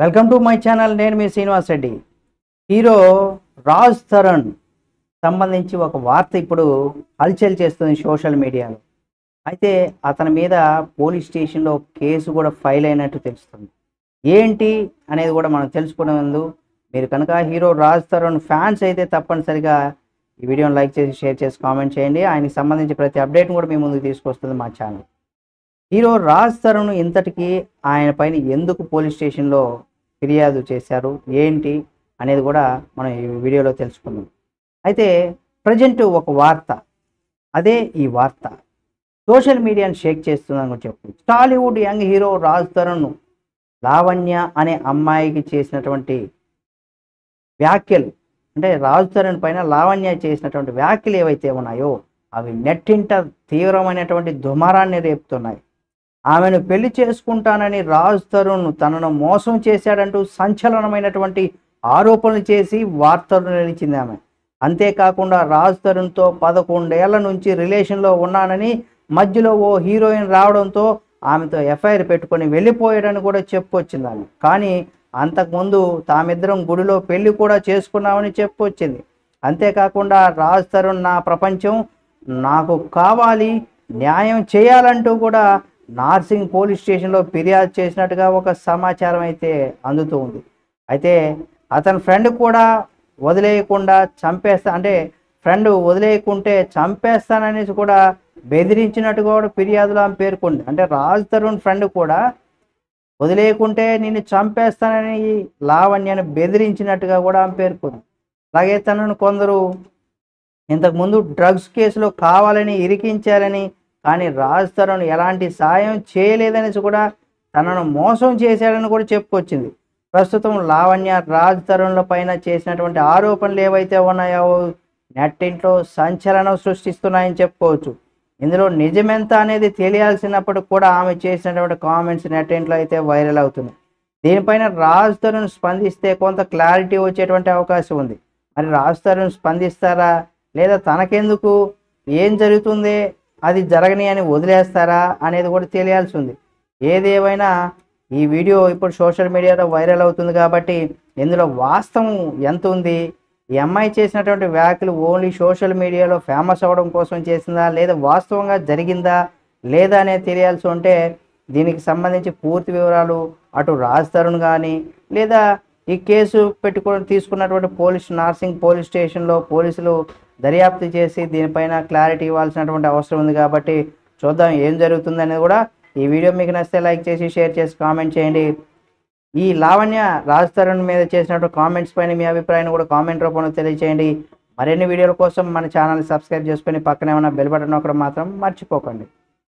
Welcome to my channel. నేను మీ Srinivas Reddy. Hero Raj Tarun సంబంధించి ఒక వార్త ఇప్పుడు హల్చల్ చేస్తుంది సోషల్ మీడియాలో. అయితే అతని మీద పోలీస్ స్టేషన్లో కేసు కూడా ఫైల్ అయినట్టు తెలుస్తుంది. ఏంటి అనేది కూడా మనం తెలుసుకునే ముందు మీరు కనుక హీరో రాజ్ తరుణ్ ఫ్యాన్స్ అయితే తప్పనిసరిగా ఈ వీడియోని లైక్ చేసి షేర్ చేసి కామెంట్ చేయండి. ఆయనకి సంబంధించి ప్రతి అప్డేట్ని కూడా మీ ముందుకు తీసుకొస్తుంది మా ఛానల్. హీరో రాజ్ తరుణ్ ఇంతటికి ఆయన పైన ఎందుకు పోలీస్ స్టేషన్లో ఫిర్యాదు చేశారు, ఏంటి అనేది కూడా మనం ఈ వీడియోలో తెలుసుకుందాం. అయితే ప్రజెంట్ ఒక వార్త, అదే ఈ వార్త సోషల్ మీడియాని షేక్ చేస్తుందని కూడా చెప్పు. టాలీవుడ్ యంగ్ హీరో రాజ్ తరుణ్ లావణ్య అనే అమ్మాయికి చేసినటువంటి వ్యాఖ్యలు, అంటే రాజ్ తరుణ్ పైన లావణ్య చేసినటువంటి వ్యాఖ్యలు ఏవైతే ఉన్నాయో అవి నెట్టింట తీవ్రమైనటువంటి దుమారాన్ని రేపుతున్నాయి. ఆమెను పెళ్లి చేసుకుంటానని రాజ్ తరుణ్ తనను మోసం చేశాడంటూ సంచలనమైనటువంటి ఆరోపణలు చేసి వార్తలు నిలిచింది ఆమె. అంతేకాకుండా రాజ్ తరుణ్తో 11 ఏళ్ల నుంచి రిలేషన్లో ఉన్నానని మధ్యలో ఓ హీరోయిన్ రావడంతో ఆమెతో ఎఫ్ఐఆర్ పెట్టుకొని వెళ్ళిపోయాడని కూడా చెప్పుకొచ్చింది ఆమె. కానీ అంతకుముందు తామిద్దరం గుడిలో పెళ్లి కూడా చేసుకున్నామని చెప్పుకొచ్చింది. అంతేకాకుండా రాజ్ తరుణ్ నా ప్రపంచం, నాకు కావాలి, న్యాయం చేయాలంటూ కూడా నార్సింగ్ పోలీస్ స్టేషన్లో ఫిర్యాదు చేసినట్టుగా ఒక సమాచారం అయితే అందుతూ ఉంది. అయితే అతని ఫ్రెండ్ కూడా వదిలేయకుండా ఫ్రెండ్ వదిలేయకుంటే చంపేస్తాననేసి కూడా బెదిరించినట్టుగా కూడా ఫిర్యాదులో ఆమె పేర్కొంది. అంటే రాజ్ తరుణ్ ఫ్రెండ్ కూడా వదిలేయకుంటే నిన్ను చంపేస్తానని లావణ్యను బెదిరించినట్టుగా కూడా ఆమె పేర్కొంది. అలాగే తనను కొందరు ఇంతకుముందు డ్రగ్స్ కేసులో కావాలని ఇరికించారని, కానీ రాజ్ తరుణ్ ఎలాంటి సాయం చేయలేదనేసి కూడా తనను మోసం చేశాడని కూడా చెప్పుకొచ్చింది. ప్రస్తుతం లావణ్య రాజ్ తరుణ్ల పైన చేసినటువంటి ఆరోపణలు ఏవైతే ఉన్నాయో నెట్టింట్లో సంచలనం సృష్టిస్తున్నాయని చెప్పుకోవచ్చు. ఇందులో నిజమెంత అనేది తెలియాల్సినప్పటికి కూడా ఆమె చేసినటువంటి కామెంట్స్ నెట్టింట్లో అయితే వైరల్ అవుతున్నాయి. దీనిపైన రాజ్ తరుణ్ స్పందిస్తే కొంత క్లారిటీ వచ్చేటువంటి అవకాశం ఉంది. మరి రాజ్ తరుణ్ స్పందిస్తారా, లేదా తనకెందుకు, ఏం జరుగుతుంది, అది జరగని అని వదిలేస్తారా అనేది కూడా తెలియాల్సి ఉంది. ఏదేమైనా ఈ వీడియో ఇప్పుడు సోషల్ మీడియాలో వైరల్ అవుతుంది కాబట్టి ఇందులో వాస్తవం ఎంత ఉంది, ఈ అమ్మాయి చేసినటువంటి వ్యాఖ్యలు ఓన్లీ సోషల్ మీడియాలో ఫేమస్ అవ్వడం కోసం చేసిందా, లేదా వాస్తవంగా జరిగిందా లేదా అనేది తెలియాల్సి ఉంటే దీనికి సంబంధించి పూర్తి వివరాలు అటు రాజ్ తరుణ్ కానీ, లేదా ఈ కేసు తీసుకున్నటువంటి నార్సింగ్ పోలీస్ స్టేషన్లో పోలీసులు దర్యాప్తు చేసి దీనిపైన క్లారిటీ ఇవ్వాల్సినటువంటి అవసరం ఉంది. కాబట్టి చూద్దాం ఏం జరుగుతుంది అనేది కూడా. ఈ వీడియో మీకు నచ్చితే లైక్ చేసి షేర్ చేసి కామెంట్ చేయండి. ఈ లావణ్య రాజ్ తరుణ్ మీద చేసినటువంటి కామెంట్స్ పైన మీ అభిప్రాయాన్ని కూడా కామెంట్ రూపంలో తెలియజేయండి. మరిన్ని వీడియోల కోసం మన ఛానల్ని సబ్స్క్రైబ్ చేసుకొని పక్కనే ఉన్న బెల్ బటన్ నొక్కడం మాత్రం మర్చిపోకండి.